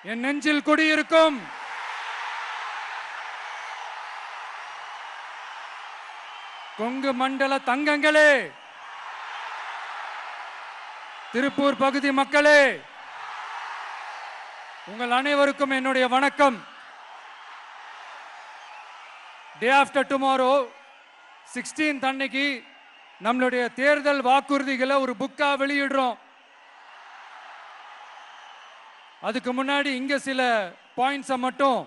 என் நெஞ்சில் குடியிருக்கும் கொங்கு மண்டல தங்கங்களே, திருப்பூர் பகுதி மக்களே, உங்கள் அனைவருக்கும் என்னுடைய வணக்கம். டே ஆஃப்டர் டுமாரோ 16th அன்னைக்கு நம்மளுடைய தேர்தல் வாக்குறுதிகளை ஒரு புக்கா வெளியிடுறோம். அதுக்கு முன்னாடி இங்க சில பாயிண்ட்ஸை மட்டும்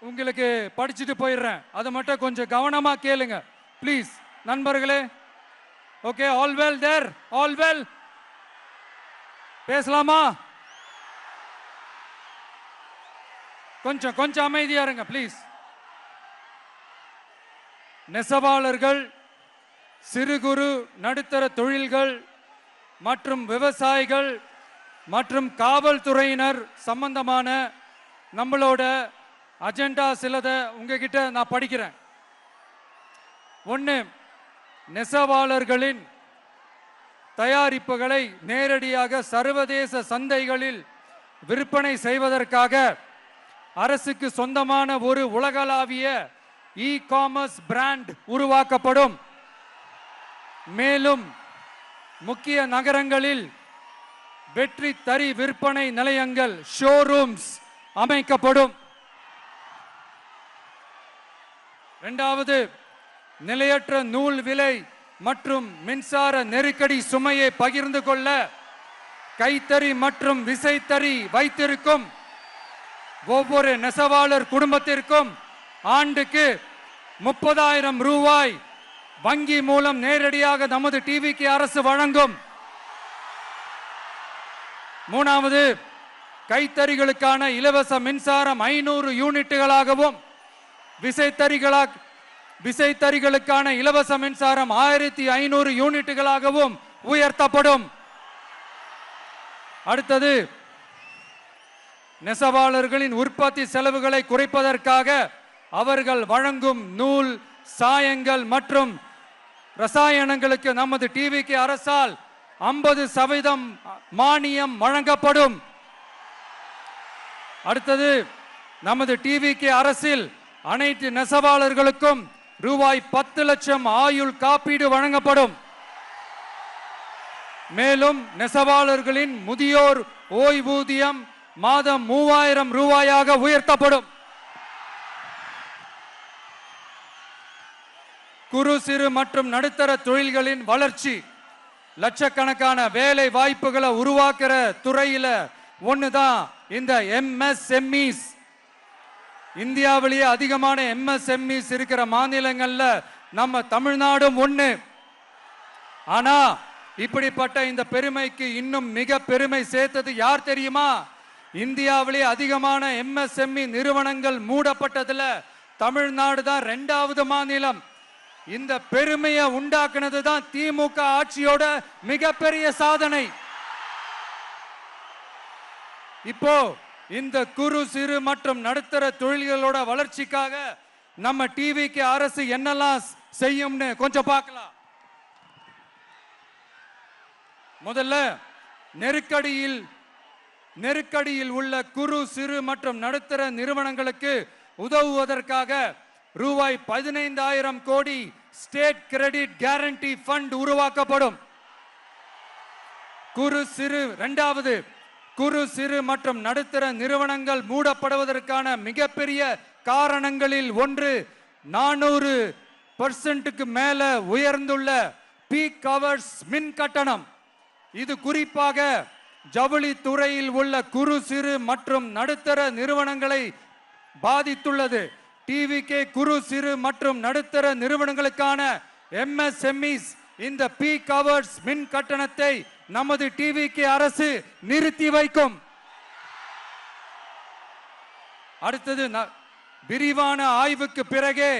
உங்களுக்கு படிச்சுட்டு போயிடுறேன். அதை மட்டும் கொஞ்சம் கவனமா கேளுங்க ப்ளீஸ் நண்பர்களே. Okay, all well there? All well? பேசலாமா? கொஞ்சம் அமைதியா இருங்க ப்ளீஸ். நெசவாளர்கள், சிறு குறு நடுத்தர தொழில்கள் மற்றும் விவசாயிகள் மற்றும் காவல்துறையினர் சம்பந்தமான நம்மளோட அஜெண்டா சிலதை உங்ககிட்ட நான் படிக்கிறேன். ஒன்று, நெசவாளர்களின் தயாரிப்புகளை நேரடியாக சர்வதேச சந்தைகளில் விற்பனை செய்வதற்காக அரசுக்கு சொந்தமான ஒரு உலகளாவிய இ-காமர்ஸ் பிராண்ட் உருவாக்கப்படும். மேலும் முக்கிய நகரங்களில் வெற்றி தறி விற்பனை நிலையங்கள் ஷோரூம்ஸ் அமைக்கப்படும். இரண்டாவது, நிலையற்ற நூல் விலை மற்றும் மின்சார நெருக்கடி சுமையை பகிர்ந்து கொள்ள கைத்தறி மற்றும் விசைத்தறி வைத்திருக்கும் ஒவ்வொரு நெசவாளர் குடும்பத்திற்கும் ஆண்டுக்கு 30,000 ரூபாய் வங்கி மூலம் நேரடியாக நமது டிவிக்கு அரசு வழங்கும். மூணாவது, கைத்தறிகளுக்கான இலவச மின்சாரம் 500 யூனிட்டுகளாகவும் விசைத்தறிகளுக்கான இலவச மின்சாரம் 1500 யூனிட்டுகளாகவும் உயர்த்தப்படும். அடுத்தது, நெசவாளர்களின் உற்பத்தி செலவுகளை குறைப்பதற்காக அவர்கள் வழங்கும் நூல், சாயங்கள் மற்றும் ரசாயனங்களுக்கு நமது டிவிக்கு அரசால் 50% மானியம் வழங்கப்படும். அடுத்தது, நமது டிவிக்கு அரசில் அனைத்து நெசவாளர்களுக்கும் ரூபாய் 10 லட்சம் ஆயுள் காப்பீடு வழங்கப்படும். மேலும் நெசவாளர்களின் முதியோர் ஓய்வூதியம் மாதம் 3000 ரூபாயாக உயர்த்தப்படும். குறு சிறு மற்றும் நடுத்தர தொழில்களின் வளர்ச்சி, லட்சக்கணக்கான வேலை வாய்ப்புகளை உருவாக்குற துறையில ஒண்ணுதான் இந்த MSMEs. இந்தியாவிலேயே அதிகமான MSMEs இருக்கிற மாநிலங்கள்ல நம்ம தமிழ்நாடும் ஒண்ணு. ஆனா இப்படிப்பட்ட இந்த பெருமைக்கு இன்னும் மிக பெருமை சேர்த்தது யார் தெரியுமா? இந்தியாவிலேயே அதிகமான MSME நிறுவனங்கள் மூடப்பட்டதுல தமிழ்நாடு தான் 2வது மாநிலம். இந்த பெருமையை உண்டாக்குனது தான் திமுக ஆட்சியோட மிகப்பெரிய சாதனை. இப்போ இந்த குறு சிறு மற்றும் நடுத்தர தொழில்களோட வளர்ச்சிக்காக நம்ம டிவிக்கு அரசு என்னெல்லாம் செய்யும்னு கொஞ்சம் பார்க்கலாம். முதல்ல, நெருக்கடியில் உள்ள குறு சிறு மற்றும் நடுத்தர நிறுவனங்களுக்கு உதவுவதற்காக ரூபாய் 15,000 கோடி ஸ்டேட் கிரெடிட் கேரண்டி ஃபண்ட் உருவாக்கப்படும். இரண்டாவது, குறு சிறு மற்றும் நடுத்தர நிறுவனங்கள் மூடப்படுவதற்கான மிகப்பெரிய காரணங்களில் ஒன்று 400% மேல உயர்ந்துள்ள பீக் ஹவர்ஸ் மின் கட்டணம். இது குறிப்பாக ஜவுளி துறையில் உள்ள குறு சிறு மற்றும் நடுத்தர நிறுவனங்களை பாதித்துள்ளது. டிவிகே குறு சிறு மற்றும் நடுத்தர நிறுவனங்களுக்கான MSMEs இந்த பீக் ஹவர்ஸ் மின் கட்டணத்தை நமது டிவிகே அரசு நிறுத்தி வைக்கும். அடுத்தது, விரிவான ஆய்வுக்கு பிறகே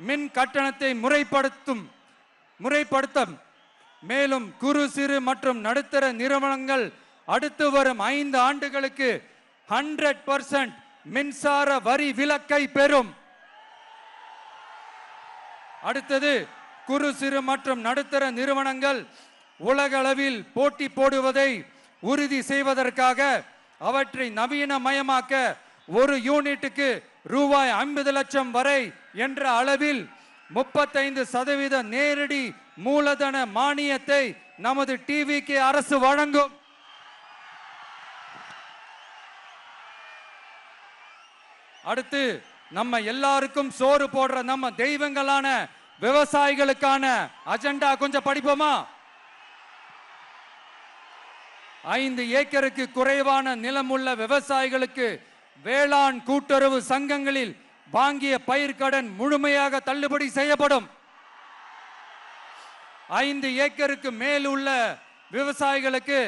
மின் கட்டணத்தை முறைப்படுத்தும். மேலும் குறு சிறு மற்றும் நடுத்தர நிறுவனங்கள் அடுத்து வரும் 5 ஆண்டுகளுக்கு 100% மின்சார வரி விலக்கை பெறும். அடுத்தது, குறு சிறு மற்றும் நடுத்தர நிறுவனங்கள் உலகளவில் போட்டி போடுவதை உறுதி செய்வதற்காக அவற்றை நவீனமயமாக்க ஒரு யூனிட்டுக்கு ரூபாய் 50 லட்சம் வரை என்ற அளவில் 35% நேரடி மூலதன மானியத்தை நமது டிவிகே அரசு வழங்கும். அடுத்து நம்ம எல்லாருக்கும் சோறு போடுற நம்ம தெய்வங்களான விவசாயிகளுக்கான அஜெண்டா கொஞ்சம் படிப்போமா? 5 ஏக்கருக்கு குறைவான நிலம் உள்ள விவசாயிகளுக்கு வேளாண் கூட்டுறவு சங்கங்களில் வாங்கிய பயிர்க்கடன் முழுமையாக தள்ளுபடி செய்யப்படும். 5 ஏக்கருக்கு மேல் உள்ள விவசாயிகளுக்கு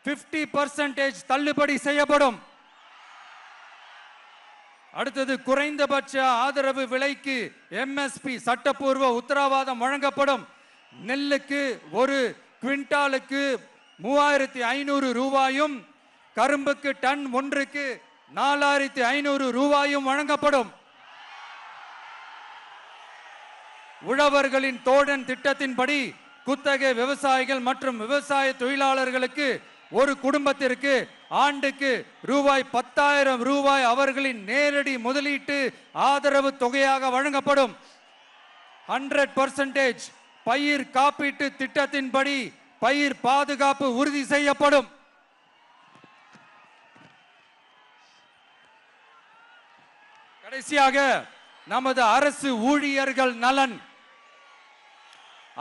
50% தள்ளுபடி செய்யப்படும். அடுத்தது குறைந்தபட்ச ஆதரவு விலைக்கு எம்எஸ்பி சட்டப்பூர்வ உத்தரவாதம் வழங்கப்படும். நெல்லுக்கு ஒரு குவிண்டாலுக்கு 3500 ரூபாயும் கரும்புக்கு டன் ஒன்றுக்கு 4500 ரூபாயும் வழங்கப்படும். உழவர்களின் தோழன் திட்டத்தின்படி குத்தகை விவசாயிகள் மற்றும் விவசாய தொழிலாளர்களுக்கு ஒரு குடும்பத்திற்கு ஆண்டுக்கு ரூபாய் 10,000 ரூபாய் அவர்களின் நேரடி முதலீட்டு ஆதரவு தொகையாக வழங்கப்படும். 100% பயிர் காப்பீட்டு திட்டத்தின்படி பயிர் பாதுகாப்பு உறுதி செய்யப்படும். கடைசியாக நமது அரசு ஊழியர்கள் நலன்.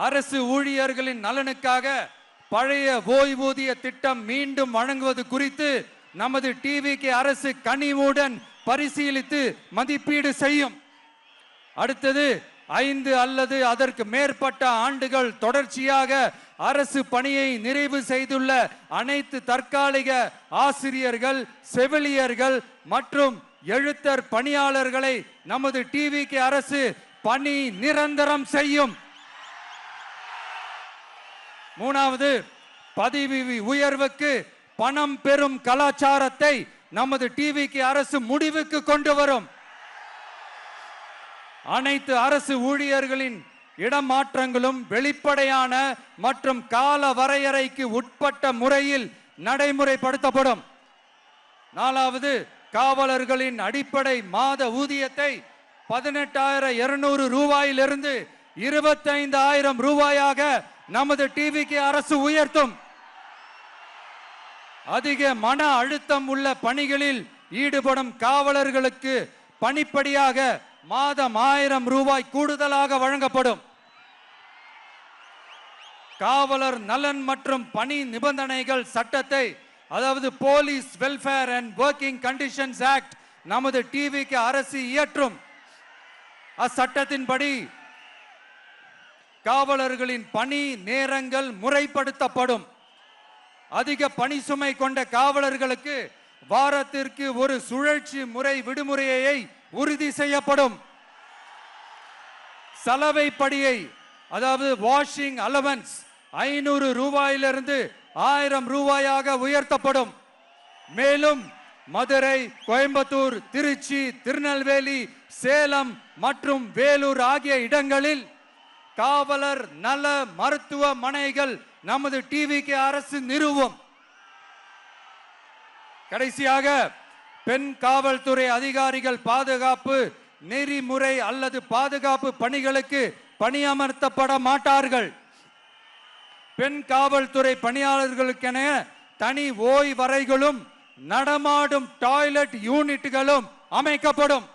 அரசு ஊழியர்களின் நலனுக்காக பழைய ஓய்வூதிய திட்டம் மீண்டும் வழங்குவது குறித்து நமது டிவிகே அரசு கனிவுடன் பரிசீலித்து மதிப்பீடு செய்யும். அடுத்தது 5 அல்லது அதற்கு மேற்பட்ட ஆண்டுகள் தொடர்ச்சியாக அரசு பணியை நிறைவு செய்துள்ள அனைத்து தற்காலிக ஆசிரியர்கள், செவிலியர்கள் மற்றும் எழுத்தர் பணியாளர்களை நமது டிவிகே அரசு பணி நிரந்தரம் செய்யும். 3வது, பதவி உயர்வுக்கு பணம் பெறும் கலாச்சாரத்தை நமது டிவிகே அரசு முடிவுக்கு கொண்டு வரும். அனைத்து அரசு ஊழியர்களின் இடமாற்றங்களும் வெளிப்படையான மற்றும் கால வரையறைக்கு உட்பட்ட முறையில் நடைமுறைப்படுத்தப்படும். 4வது, காவலர்களின் அடிப்படை மாத ஊதியத்தை 18,200 ரூபாயிலிருந்து 25,000 ரூபாயாக நமது டிவிகே அரசு உயர்த்தும். அதிக மன அழுத்தம் உள்ள பணிகளில் ஈடுபடும் காவலர்களுக்கு பணிப்படியாக மாதம் 1000 ரூபாய் கூடுதலாக வழங்கப்படும். காவலர் நலன் மற்றும் பணி நிபந்தனைகள் சட்டத்தை, அதாவது police welfare and working conditions act, நமது டிவிகே அரசு இயற்றும். அச்சட்டத்தின்படி காவலர்களின் பணி நேரங்கள் முறைப்படுத்தப்படும். அதிக பணி சுமை கொண்ட காவலர்களுக்கு வாரத்திற்கு ஒரு சுழற்சி முறை விடுமுறையை உறுதி செய்யப்படும். சலவைப்படியை, அதாவது வாஷிங் அலவன்ஸ் 500 ரூபாயிலிருந்து 1000 ரூபாயாக உயர்த்தப்படும். மேலும் மதுரை, கோயம்புத்தூர், திருச்சி, திருநெல்வேலி, சேலம் மற்றும் வேலூர் ஆகிய இடங்களில் காவலர் நல மருத்துவமனைகள் நமது டிவிகே அரசு நிறுவும். கடைசியாக பெண் காவல்துறை அதிகாரிகள் பாதுகாப்பு நெறிமுறை அல்லது பாதுகாப்பு பணிகளுக்கு பணியமர்த்தப்பட மாட்டார்கள். பெண் காவல்துறை பணியாளர்களுக்கென தனி ஓய்வறைகளும் நடமாடும் டாய்லெட் யூனிட்டுகளும் அமைக்கப்படும்.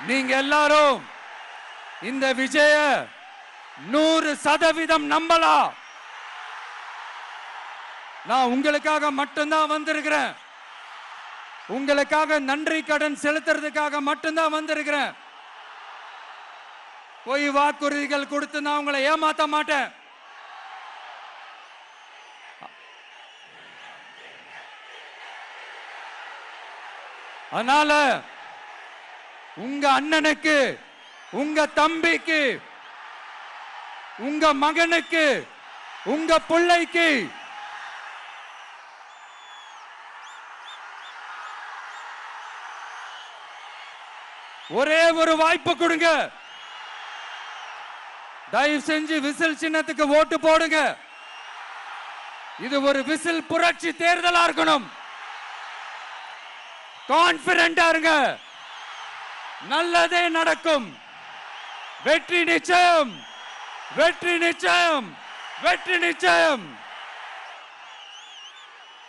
நீங்க எல்லாரும் இந்த விஜய 100% நம்பலாம். நான் உங்களுக்காக மட்டும்தான் வந்திருக்கிறேன். உங்களுக்காக நன்றி கடன் செலுத்துறதுக்காக மட்டும்தான் வந்திருக்கிறேன். போய் வாக்குறுதிகள் கொடுத்து நான் உங்களை ஏமாத்த மாட்டேன். அதனால உங்க அண்ணனுக்கு, உங்க தம்பிக்கு, உங்க மகனுக்கு, உங்க பிள்ளைக்கு ஒரே ஒரு வாய்ப்பு கொடுங்க. தயவு செஞ்சு விசில் சின்னத்துக்கு ஓட்டு போடுங்க. இது ஒரு விசில் புரட்சி தேர்தலா இருக்கணும். கான்பிடென்டா இருங்க. நல்லதே நடக்கும். வெற்றி நிச்சயம், வெற்றி நிச்சயம், வெற்றி நிச்சயம்.